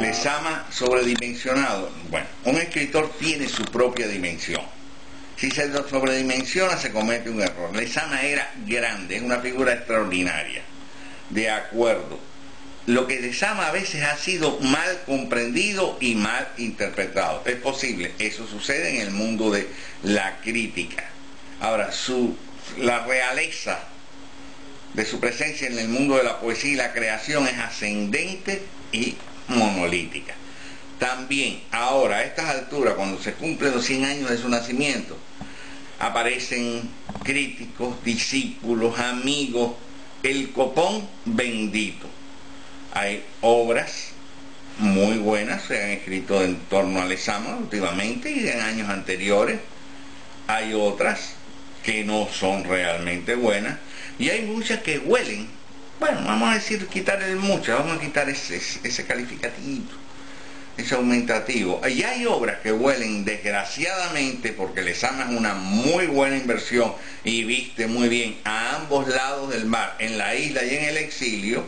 Lezama sobredimensionado. Bueno, un escritor tiene su propia dimensión. Si se lo sobredimensiona se comete un error. Lezama era grande, es una figura extraordinaria. De acuerdo. Lo que Lezama a veces ha sido mal comprendido y mal interpretado. Es posible, eso sucede en el mundo de la crítica. Ahora, la realeza de su presencia en el mundo de la poesía y la creación es ascendente y monolítica. También, ahora, a estas alturas, cuando se cumplen los 100 años de su nacimiento, aparecen críticos, discípulos, amigos, el copón bendito. Hay obras muy buenas, se han escrito en torno a Lezama últimamente y en años anteriores. Hay otras que no son realmente buenas y hay muchas que huelen, bueno, vamos a decir, quitar el muchas, vamos a quitar ese calificativo, ese aumentativo. Y hay obras que huelen desgraciadamente, porque Lezama es una muy buena inversión y viste muy bien a ambos lados del mar, en la isla y en el exilio,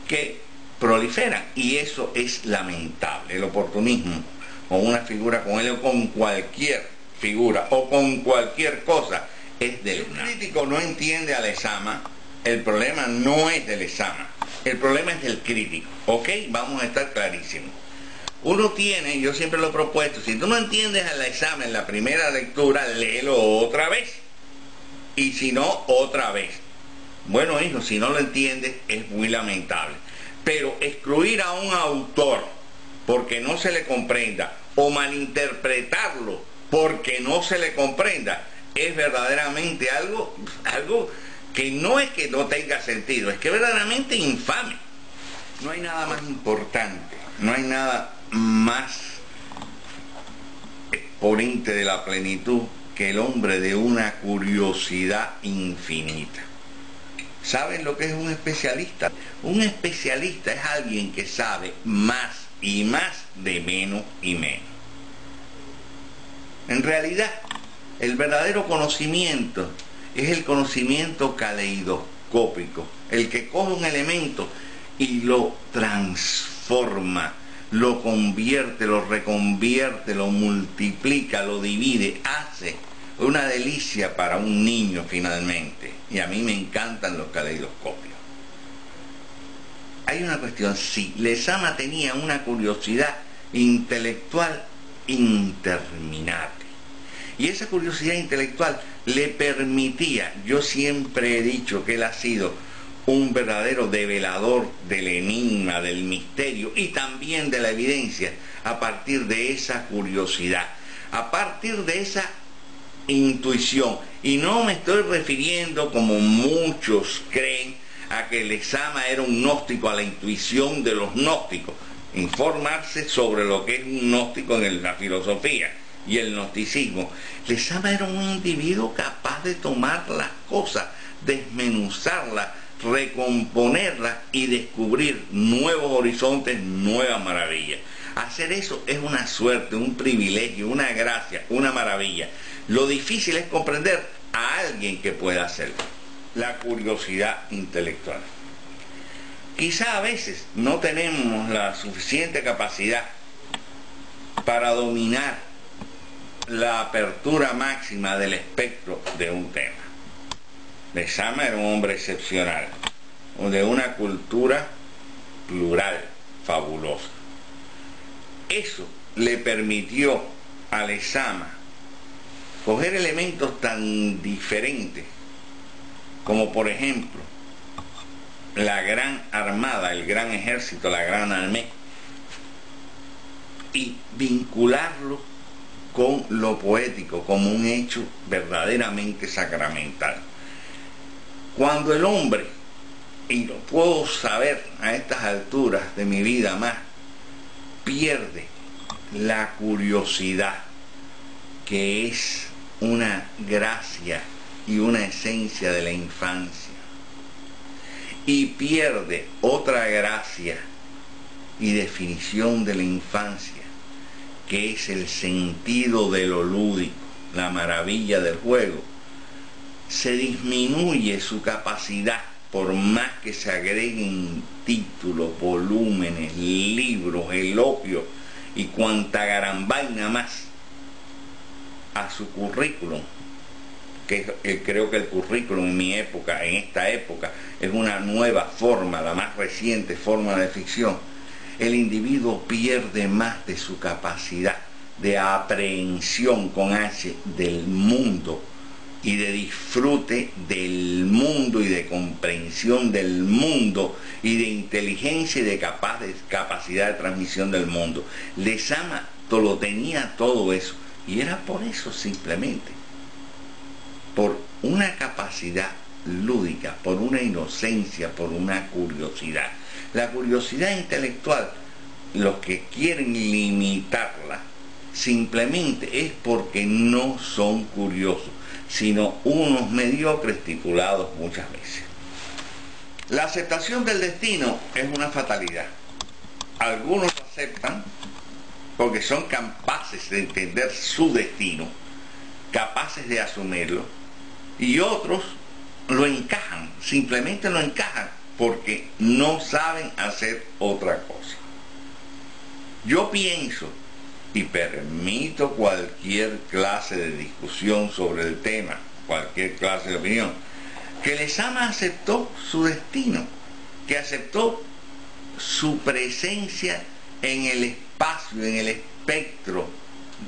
que proliferan, y eso es lamentable. El oportunismo con una figura, con él o con cualquier figura o con cualquier cosa es del lunar. El crítico no entiende a Lezama, el problema no es de Lezama, el problema es del crítico, ¿ok? Vamos a estar clarísimos. Uno tiene, yo siempre lo he propuesto, si tú no entiendes a Lezama en la primera lectura, léelo otra vez, y si no, otra vez. Bueno, hijo, si no lo entiendes es muy lamentable, pero excluir a un autor porque no se le comprenda o malinterpretarlo porque no se le comprenda es verdaderamente algo que no es que no tenga sentido, es que es verdaderamente infame. No hay nada más importante, no hay nada más exponente de la plenitud que el hombre de una curiosidad infinita. ¿Saben lo que es un especialista? Un especialista es alguien que sabe más y más de menos y menos. En realidad, el verdadero conocimiento es el conocimiento caleidoscópico, el que coge un elemento y lo transforma, lo convierte, lo reconvierte, lo multiplica, lo divide, hace una delicia para un niño finalmente. Y a mí me encantan los caleidoscopios. Hay una cuestión, sí, Lezama tenía una curiosidad intelectual interminable. Y esa curiosidad intelectual le permitía, yo siempre he dicho que él ha sido un verdadero develador del enigma, del misterio y también de la evidencia, a partir de esa curiosidad, a partir de esa intuición. Y no me estoy refiriendo, como muchos creen, a que Lezama era un gnóstico, a la intuición de los gnósticos, informarse sobre lo que es un gnóstico en la filosofía y el gnosticismo. Lezama era un individuo capaz de tomar las cosas, desmenuzarlas, recomponerlas y descubrir nuevos horizontes, nuevas maravillas. Hacer eso es una suerte, un privilegio, una gracia, una maravilla. Lo difícil es comprender a alguien que pueda hacerlo. La curiosidad intelectual. Quizá a veces no tenemos la suficiente capacidad para dominar la apertura máxima del espectro de un tema. Lezama era un hombre excepcional, de una cultura plural, fabulosa. Eso le permitió a Lezama coger elementos tan diferentes como, por ejemplo, la gran armada, el gran ejército, la gran armée, y vincularlo con lo poético como un hecho verdaderamente sacramental. Cuando el hombre, y lo puedo saber a estas alturas de mi vida más, pierde la curiosidad, que es una gracia y una esencia de la infancia, y pierde otra gracia y definición de la infancia, que es el sentido de lo lúdico, la maravilla del juego, se disminuye su capacidad por más que se agreguen títulos, volúmenes, libros, elogios y cuanta garambaina más a su currículum, que creo que el currículum en mi época, en esta época, es una nueva forma, la más reciente forma de ficción, el individuo pierde más de su capacidad de aprehensión con H del mundo y de disfrute del mundo y de comprensión del mundo y de inteligencia y de capacidad de transmisión del mundo. Lezama lo tenía todo eso, y era por eso simplemente, por una capacidad lúdica, por una inocencia, por una curiosidad. La curiosidad intelectual, los que quieren limitarla, simplemente es porque no son curiosos, sino unos mediocres titulados muchas veces. La aceptación del destino es una fatalidad. Algunos lo aceptan porque son capaces de entender su destino, capaces de asumirlo, y otros lo encajan, simplemente lo encajan porque no saben hacer otra cosa. Yo pienso y permito cualquier clase de discusión sobre el tema, cualquier clase de opinión, que Lezama aceptó su destino, que aceptó su presencia en el espacio, en el espectro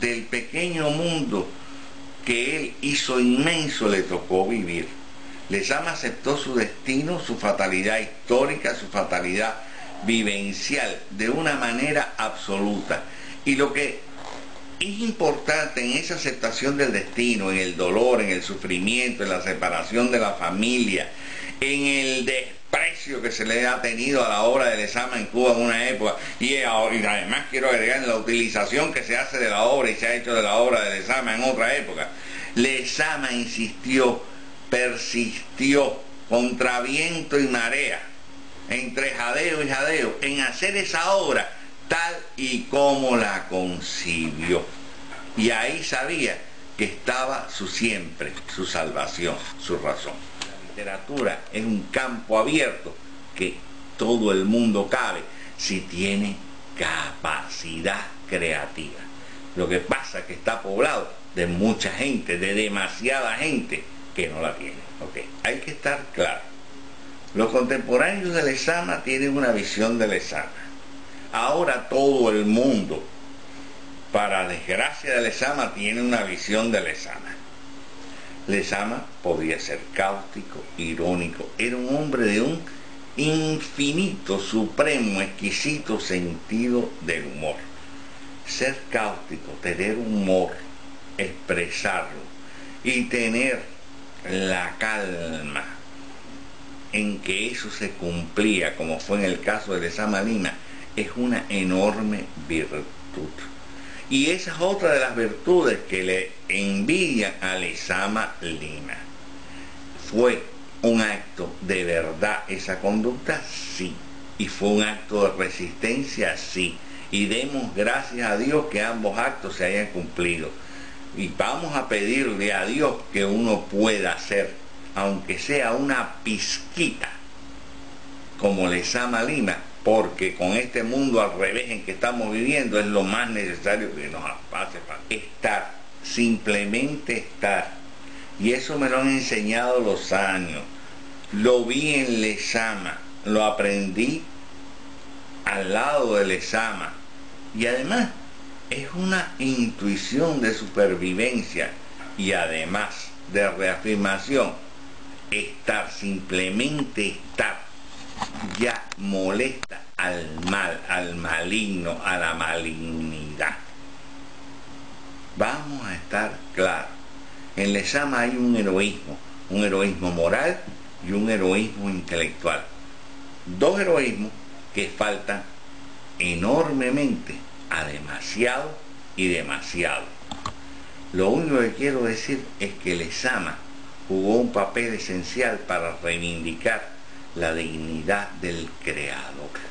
del pequeño mundo que él hizo inmenso, le tocó vivir. Lezama aceptó su destino, su fatalidad histórica, su fatalidad vivencial, de una manera absoluta. Y lo que es importante en esa aceptación del destino, en el dolor, en el sufrimiento, en la separación de la familia, en el desprecio que se le ha tenido a la obra de Lezama en Cuba en una época, y además quiero agregar en la utilización que se hace de la obra y se ha hecho de la obra de Lezama en otra época. Lezama insistió, persistió, contra viento y marea, entre jadeo y jadeo, en hacer esa obra tal y como la concibió. Y ahí sabía que estaba su siempre, su salvación, su razón. La literatura es un campo abierto que todo el mundo cabe si tiene capacidad creativa. Lo que pasa es que está poblado de mucha gente, de demasiada gente que no la tiene. Okay. Hay que estar claro. Los contemporáneos de Lezama tienen una visión de Lezama. Ahora todo el mundo, para desgracia de Lezama, tiene una visión de Lezama. Lezama podía ser cáustico, irónico, era un hombre de un infinito, supremo, exquisito sentido del humor. Ser cáustico, tener humor, expresarlo y tener la calma en que eso se cumplía, como fue en el caso de Lezama Lima, es una enorme virtud. Y esa es otra de las virtudes que le envidian a Lezama Lima. ¿Fue un acto de verdad esa conducta? Sí. ¿Y fue un acto de resistencia? Sí. Y demos gracias a Dios que ambos actos se hayan cumplido. Y vamos a pedirle a Dios que uno pueda hacer, aunque sea una pizquita, como Lezama Lima, porque con este mundo al revés en que estamos viviendo es lo más necesario que nos hace falta. Estar, simplemente estar. Y eso me lo han enseñado los años. Lo vi en Lezama, lo aprendí al lado de Lezama. Y además es una intuición de supervivencia y además de reafirmación. Estar, simplemente estar, ya molesta al mal, al maligno, a la malignidad. Vamos a estar claros. En Lezama hay un heroísmo moral y un heroísmo intelectual. Dos heroísmos que faltan enormemente a demasiado y demasiado. Lo único que quiero decir es que Lezama jugó un papel esencial para reivindicar la dignidad del creador.